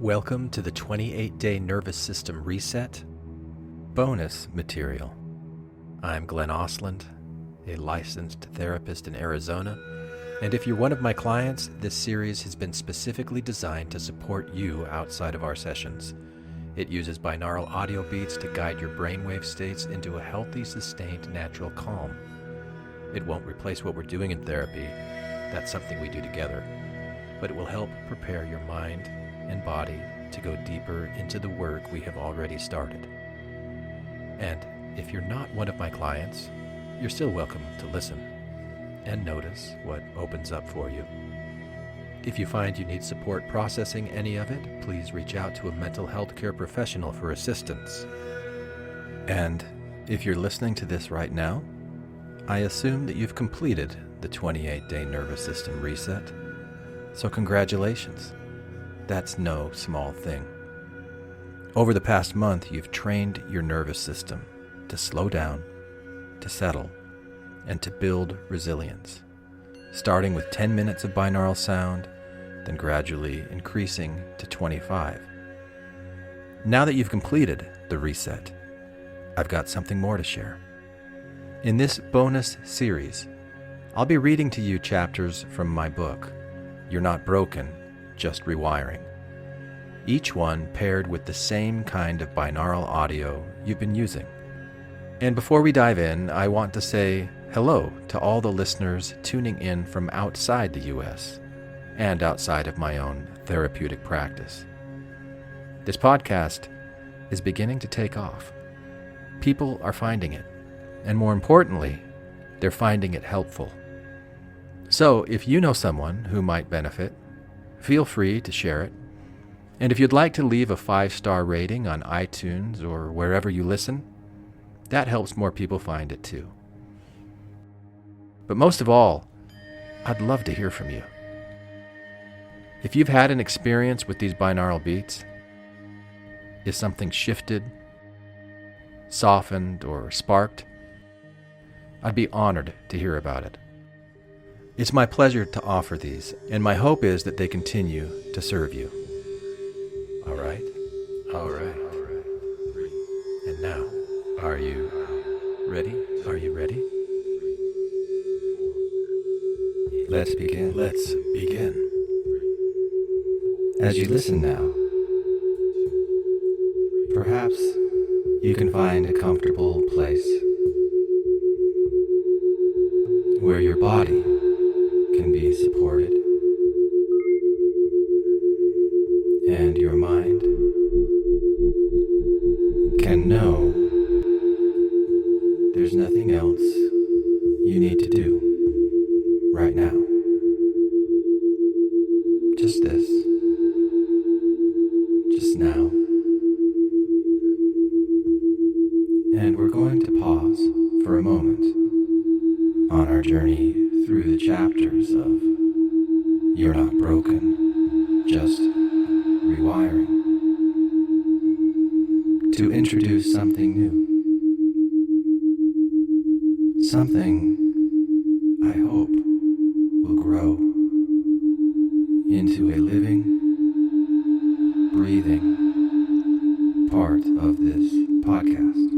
Welcome to the 28-Day Nervous System Reset bonus material. I'm Glenn Osland, a licensed therapist in Arizona, and if you're one of my clients, this series has been specifically designed to support you outside of our sessions. It uses binaural audio beats to guide your brainwave states into a healthy, sustained, natural calm. It won't replace what we're doing in therapy. That's something we do together. But it will help prepare your mind and body to go deeper into the work we have already started. And if you're not one of my clients, you're still welcome to listen and notice what opens up for you. If you find you need support processing any of it, please reach out to a mental health care professional for assistance. And if you're listening to this right now, I assume that you've completed the 28-Day Nervous System Reset. So congratulations. That's no small thing. Over the past month, you've trained your nervous system to slow down, to settle, and to build resilience, starting with 10 minutes of binaural sound, then gradually increasing to 25. Now that you've completed the reset, I've got something more to share. In this bonus series, I'll be reading to you chapters from my book, You're Not Broken, Just Rewiring. Each one paired with the same kind of binaural audio you've been using. And before we dive in, I want to say hello to all the listeners tuning in from outside the U.S. and outside of my own therapeutic practice. This podcast is beginning to take off. People are finding it, and more importantly, they're finding it helpful. So if you know someone who might benefit, feel free to share it. And if you'd like to leave a 5-star rating on iTunes or wherever you listen, that helps more people find it too. But most of all, I'd love to hear from you. If you've had an experience with these binaural beats, if something shifted, softened, or sparked, I'd be honored to hear about it. It's my pleasure to offer these, and my hope is that they continue to serve you. All right. And now, are you ready? Are you ready? Let's begin. As you listen now, perhaps you can find a comfortable place where your body can be supported and your mind can know there's nothing else you need to do right now. Just this. Just now. And we're going to pause for a moment on our journey through the chapters of You're Not Broken, Just Rewiring, to introduce something new. Something I hope will grow into a living, breathing part of this podcast.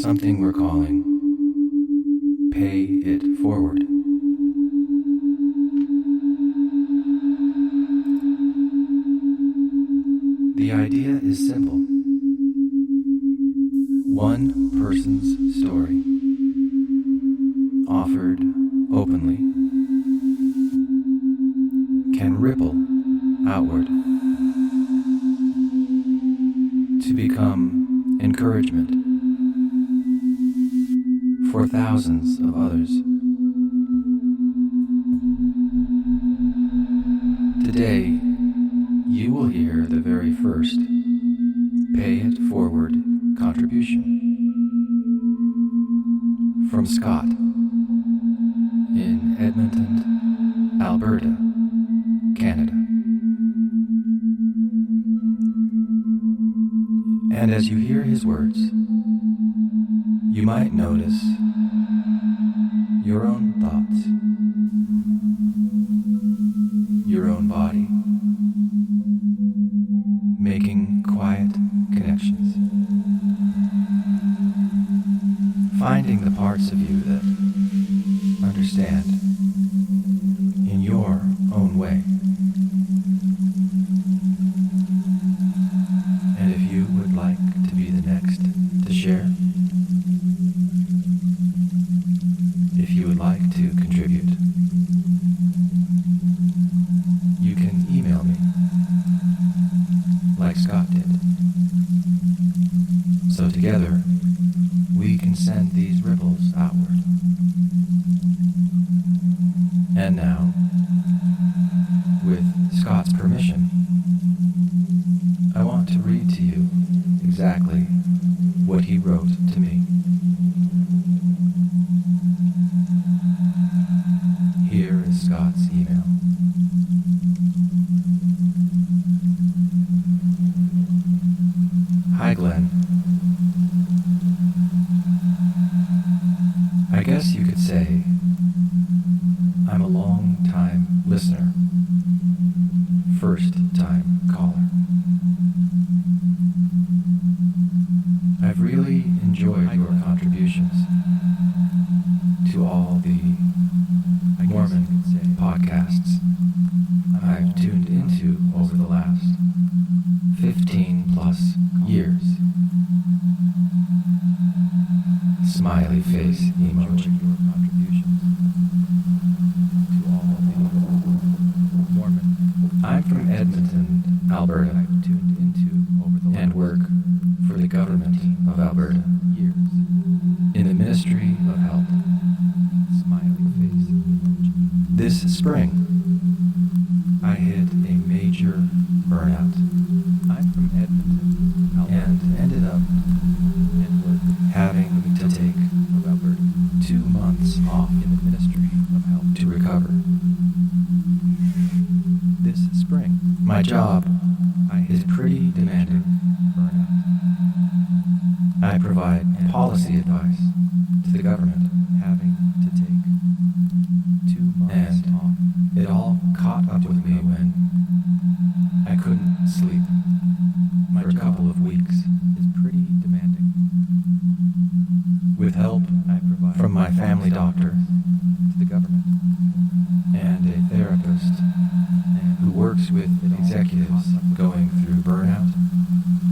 Something we're calling Pay It Forward. The idea is simple. One person's story, offered openly, can ripple outward to become encouragement for thousands of others. Today, you will hear the very first Pay It Forward contribution from Scott in Edmonton, Alberta, Canada. And as you hear his words, you might notice your own thoughts, your own body, parts of you that understand in your own way. And if you would like to be the next to share, if you would like to contribute, you can email me, like Scott did. So together, we can send these ripples outward. And now, with Scott's permission, I want to read to you exactly what he wrote to me. Here is Scott's email. Hi, Glenn. I guess you could say I'm a long-time listener, first-time caller. I've really enjoyed your contributions to all the Mormon podcasts I've tuned into over the last 15 plus years. Smiley face emoji. I'm from Edmonton, Alberta, and work for the government of Alberta in the Ministry of Health. This spring, I hit a major burnout. I'm from Edmonton, and ended up having to take 2 months off in the Ministry of Health to recover. This spring, my job is pretty demanding. I provide policy advice to the government, having to take 2 months off. It all caught up with me when I couldn't sleep for a couple of weeks. Is pretty demanding. With help from my family doctor, to the government, and a therapist who works with executives going through burnout,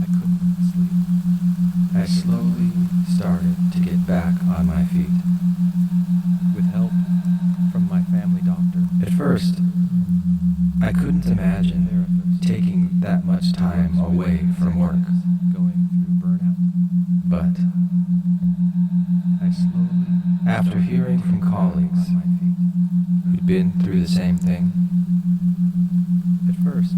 I couldn't sleep. I slowly started to get back on my feet. With help from my family doctor. At first, I couldn't imagine taking that much time away from work. Going through burnout. But I slowly, after hearing from colleagues who'd been through the same thing, at first,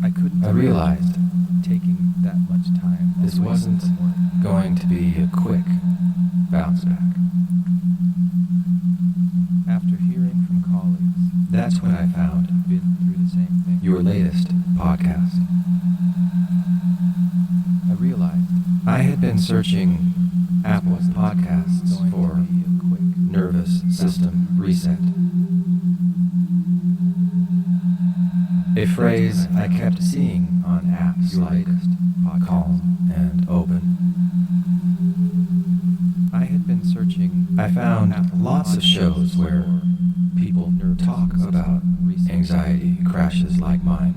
I realized taking that much time this wasn't going to be a quick bounce back. After hearing from colleagues, that's when I found your latest podcast. I realized I had been searching Apple Podcasts for Nervous System Reset. A phrase I kept seeing on apps like Calm and Open. I found lots of shows where people talk about anxiety crashes like mine.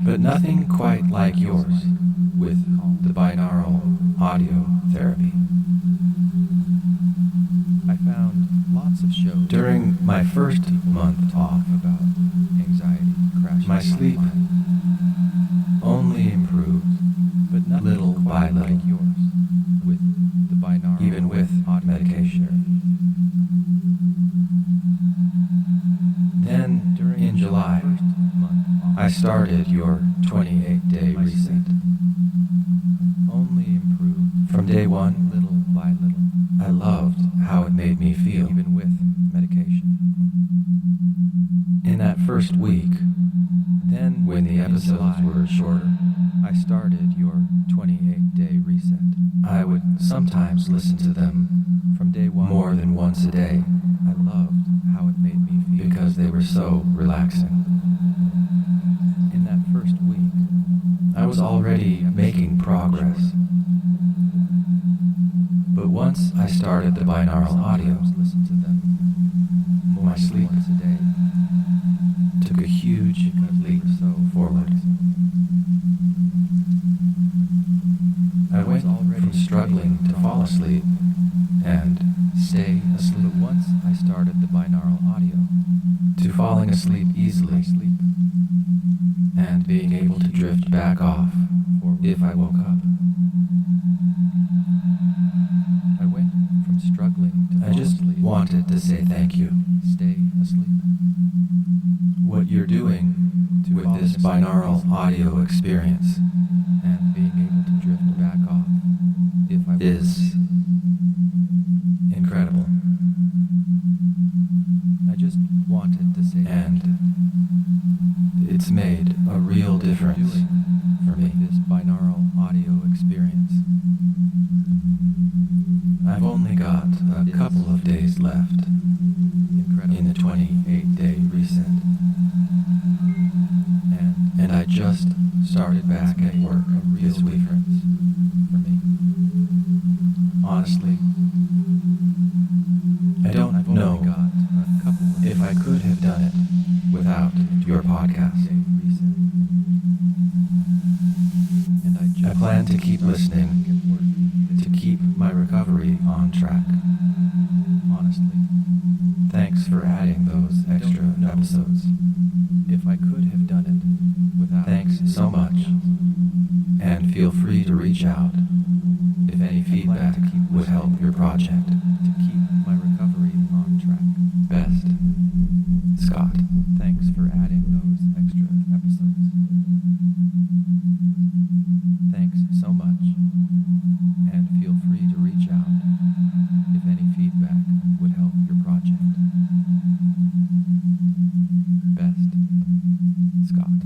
But nothing quite like yours with the binaural audio therapy. I found lots of shows during my first month off about anxiety crashes. My sleep only improved, but little by little, like yours, with the binaural, even with medication. Then, in July, I started your 28-day reset. Only improved from day one, little by little. I loved how it made me feel, even with medication. In that first week, then when the episodes were shorter, I started your 28-day reset. I would sometimes listen to them from day one more than once a day. I loved how it made me feel because they were so relaxing. In that first week, I was already making progress. started the binaural audio, listen to them my sleep once a day. took a huge leap forward. I went from struggling to fall asleep and stay asleep But once I started the binaural audio, to falling asleep easily and being able to drift back off if I woke up. I went from struggling to I fall just asleep, wanted to say thank you. stay asleep. What you're doing with this binaural audio experience And being able to drift back off if I woke is incredible. up. I just wanted to say thank you. And it's made a real difference for me. With this binaural audio experience. I've only got a couple of days left Incredible. in the 28-day reset. And I just started back at work this week. For me. Honestly, I don't I've know only got a couple of if I could have done it without your podcast. day reset. And I plan to keep listening at work to keep my recovery on track. honestly. Thanks for adding those extra episodes. If I could have done it without Thanks so much. And feel free to reach out if any feedback would help your project. to keep my recovery on track. Best, Scott. Thanks for adding those extra episodes. Thanks so much. And feel free to reach out if any feedback would help your project. Best, Scott.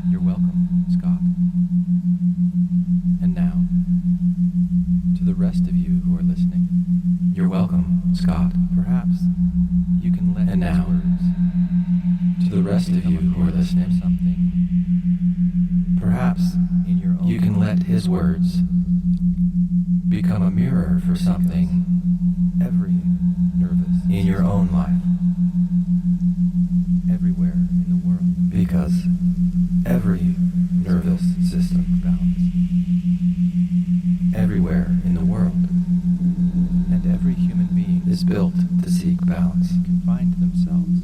You're welcome, Scott. And now, to the rest of you who are listening, You're welcome, Scott. perhaps you can let And these now, words To the rest of you who are listening, something perhaps in your own you can let his words become a mirror for something every nervous in your own life. everywhere in the world Because every nervous system bounce, everywhere in the world and every human being is built to seek balance. can find themselves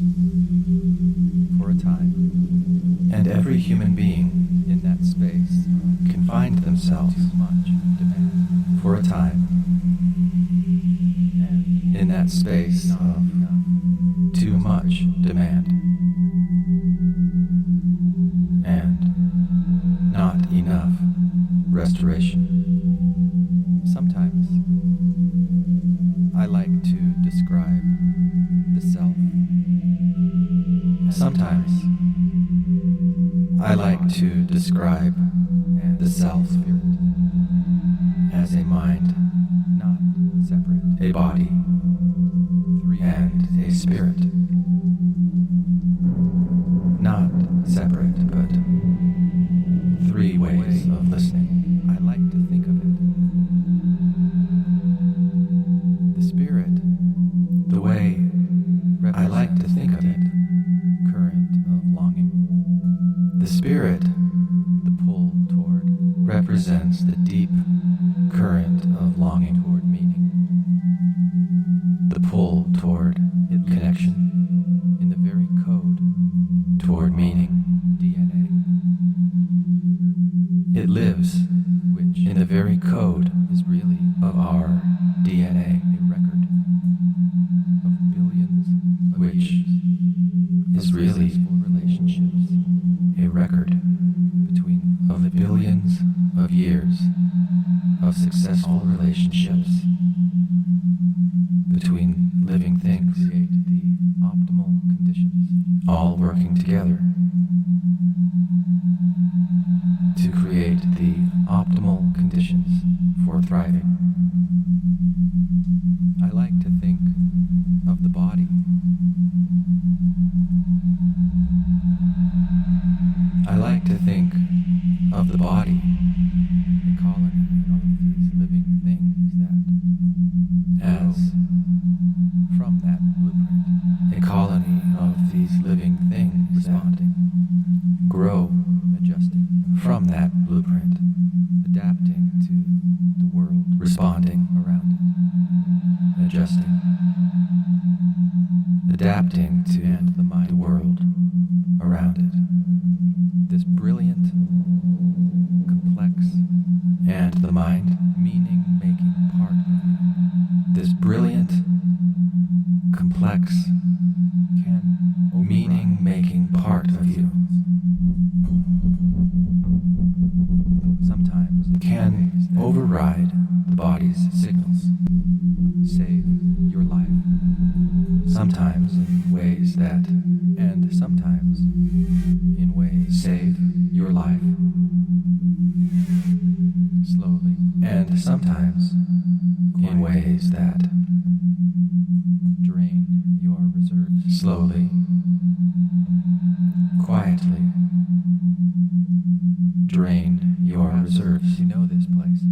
for a time And every human being in that space can find themselves too much demand for a time and in that space not of enough too much demand and not enough restoration. Sometimes I like to describe the self. Sometimes I like to describe the self as a mind, not separate. a body, Three and a spirit. Not separate, but three ways of listening. I like to think of it. The spirit, The way I like to think of it, current of longing. the spirit The pull toward represents the deep current of longing. toward meaning. The lives which in the very code is really of our DNA, a record of billions of which years is of really successful relationships a record between of the billions of years of successful relationships between living things, create the optimal conditions all working together to create the optimal conditions for thriving. I like to think of the body I like to think of the body, a colony of these living things that as from that blueprint a colony of these living things that responding, grow adjusting, from that blueprint, adapting to the world responding, around it, adjusting, adapting to and the mind the world around it. this brilliant, complex, And the mind, meaning-making part of you this brilliant, complex, can override meaning-making part of you, sometimes in can ways that override the body's signals, save your life, sometimes in ways that and sometimes in ways save your life, slowly and sometimes in ways that drain your reserves. slowly, quietly drain your Perhaps reserves. you know this place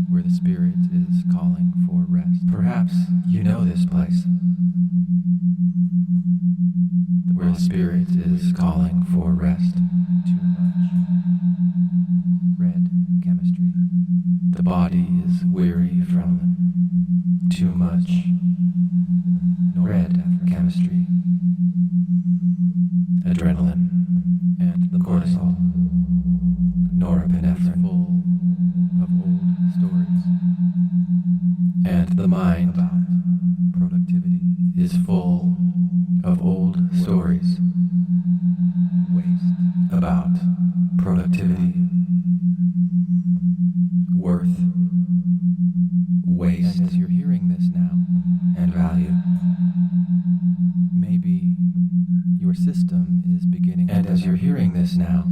where the spirit is calling for rest. Perhaps you know this place The where the body spirit is calling for rest. too much red chemistry. The body is weary from too much red chemistry, adrenaline, and the cortisol, mind is norepinephrine, full of old stories and the mind about productivity, is full of old stories waste, about productivity, worth, waste, and as you're hearing this now, and value. maybe your system is beginning And to as you're remember hearing this now,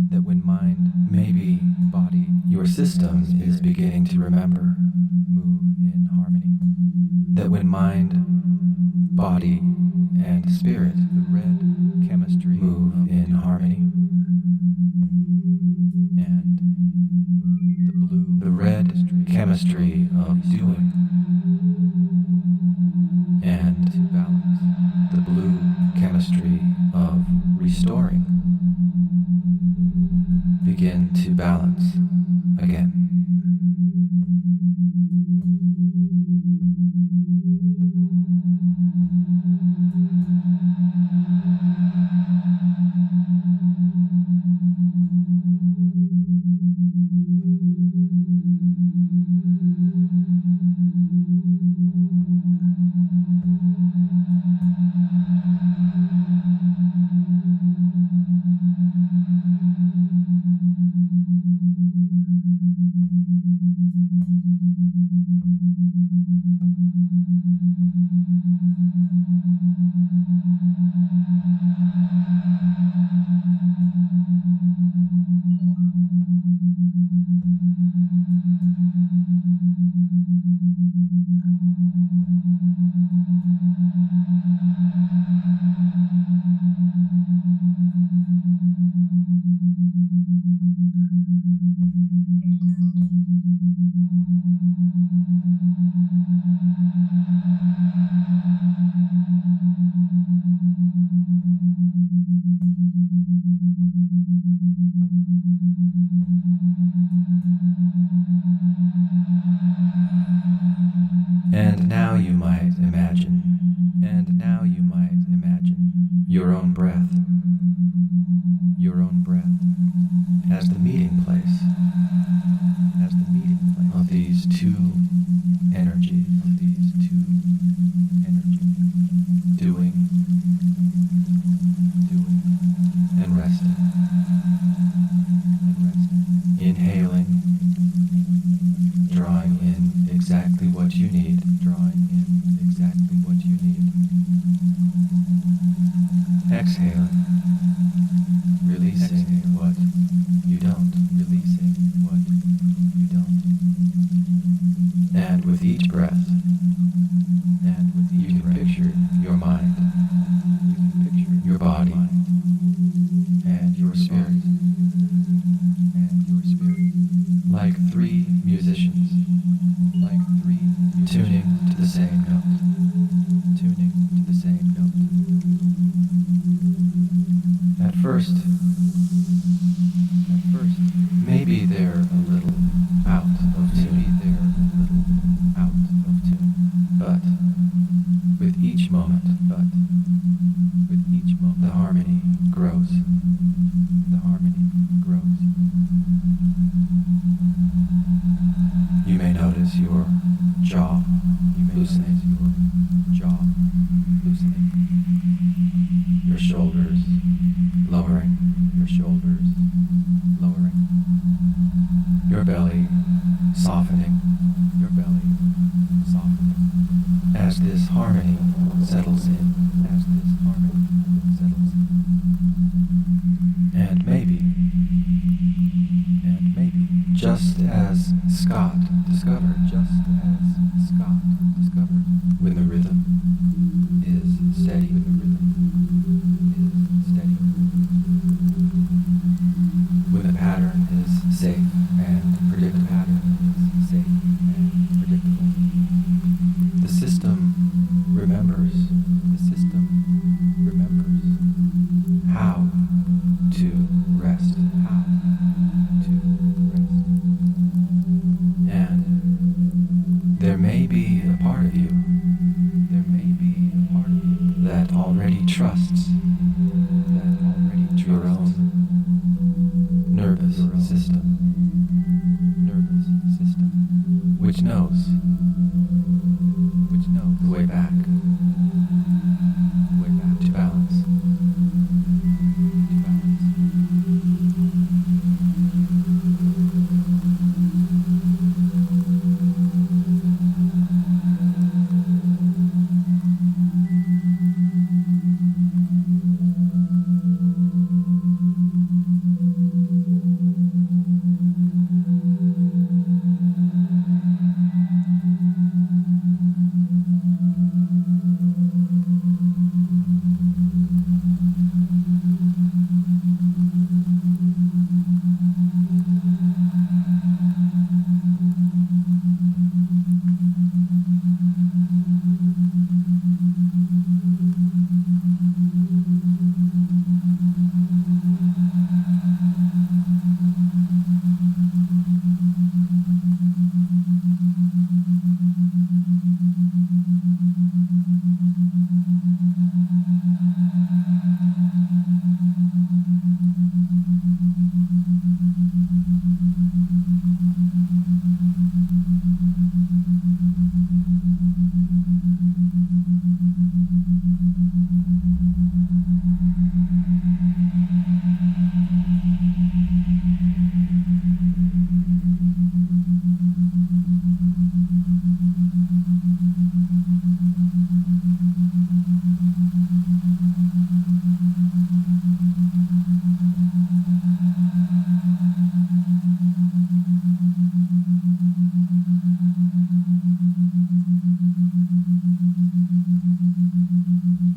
that when mind, maybe body, your system is beginning to remember move in harmony, that when mind, body, and spirit the red chemistry move of in doing harmony, and the red chemistry of doing and to balance the blue chemistry of restoring begin to balance again. And now you might imagine and now you might imagine your own breath energy, doing, and resting, inhaling, drawing in exactly what you need, exhaling, releasing what you don't, and with each breath, you can picture your mind, your body, and your spirit, like three musicians, tuning to the same note. At first, maybe they're a little out of tune, but with each moment, the harmony grows. You may notice your jaw loosening, your shoulders lowering, your belly softening, as this harmony settles in, and maybe, just as Scott discovered, when the rhythm is steady, when the pattern is safe and predictable, the system remembers how to rest, and there may be a part of you that already trusts your own nervous system, which knows the way back to balance.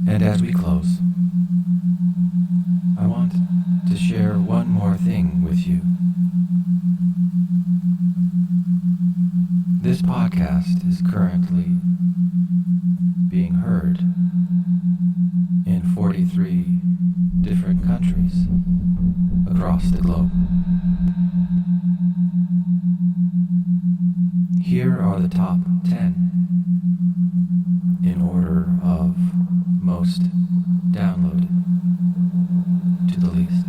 And as we close, I want to share one more thing with you. This podcast is currently being heard in 43 different countries across the globe. Here are the top 10 in order of most downloaded to the least.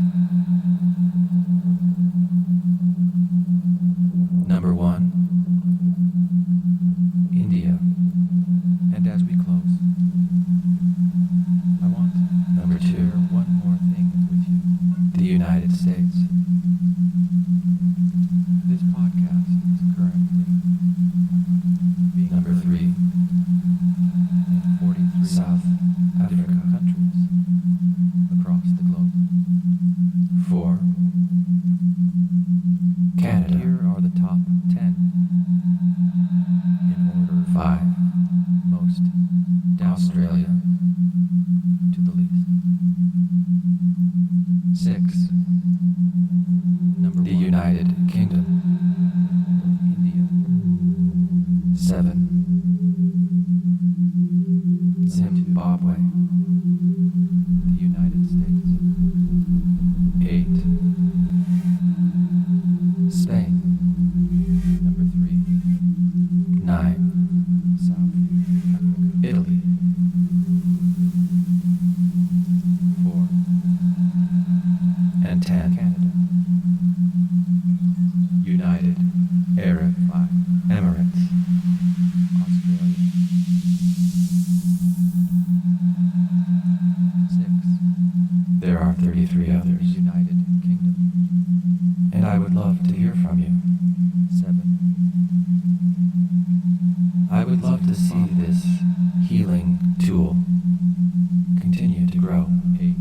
Number 1, India. And as States. This podcast is currently being Number 3, in 43 South different Africa. countries across the globe. 4, Canada. Here are the top 10 in order of 5, most downloaded Australia. to the least. 6, Number the 1, United Kingdom. India. 7, Zimbabwe. The United States. 8, Spain. Number 3, 9, South Africa. Italy. 4, And 10, Canada. United Arab 5, Emirates. Australia. 6, There are 33 the others, United Kingdom. and I would love to hear from you. 7, I would love to see this healing tool continue to grow. 8,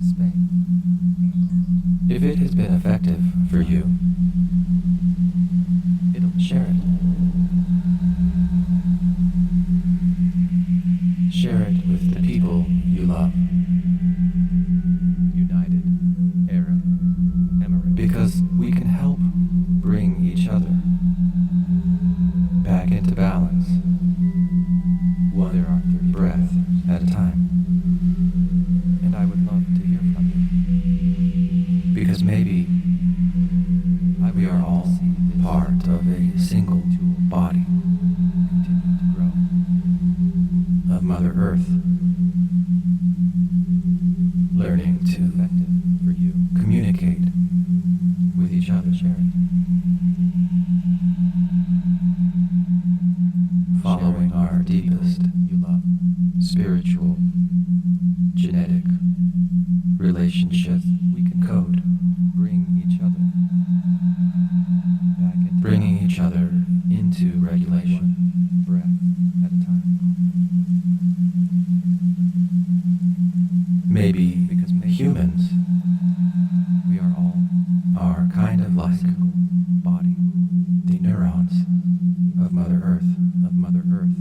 Spain. If it has been effective for you, Italy. share it. Share it with the people you love, United Arab Emirates. because we can help bring each other back into balance, one There are 33 breath others, at a time. and I would love to hear from you. Because maybe I would we are love to all see this part of a single body continue to grow. of Mother Earth, learning to Effective for you. communicate with each other, Share it. following Share it our with the people deepest you love. spiritual, genetic relationship We can code, bring each other back into bringing each other into regulation. one breath at a time. Maybe Because maybe humans we are all are kind of a like single body the neurons of Mother Earth, of Mother Earth,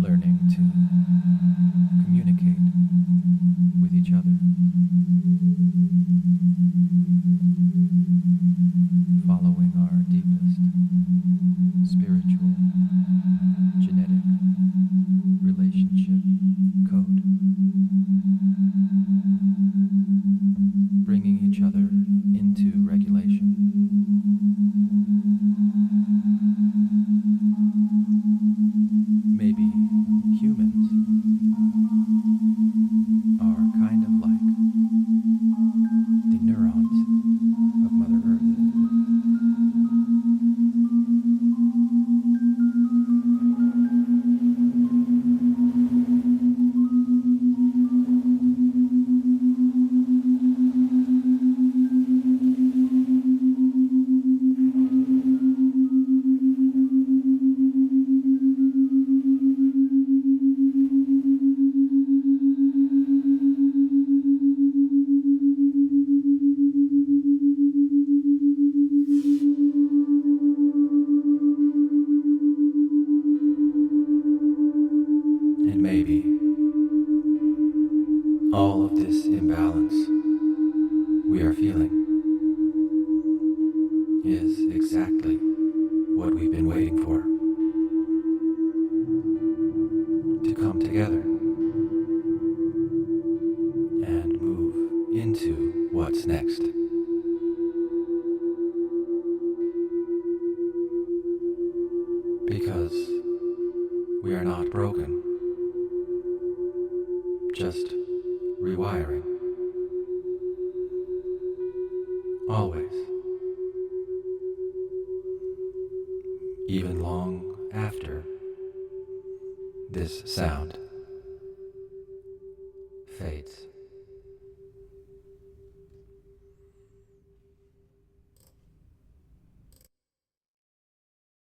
learning to communicate with each other, following our deepest spiritual, genetic relationship code, bringing each other into regulation. Maybe humans are kind of like the neurons of Mother Earth. and maybe all of this imbalance we are feeling is exactly what we've been waiting for. To come together and move into what's next. Because we are not broken, just rewiring. Always. Even long after this sound fates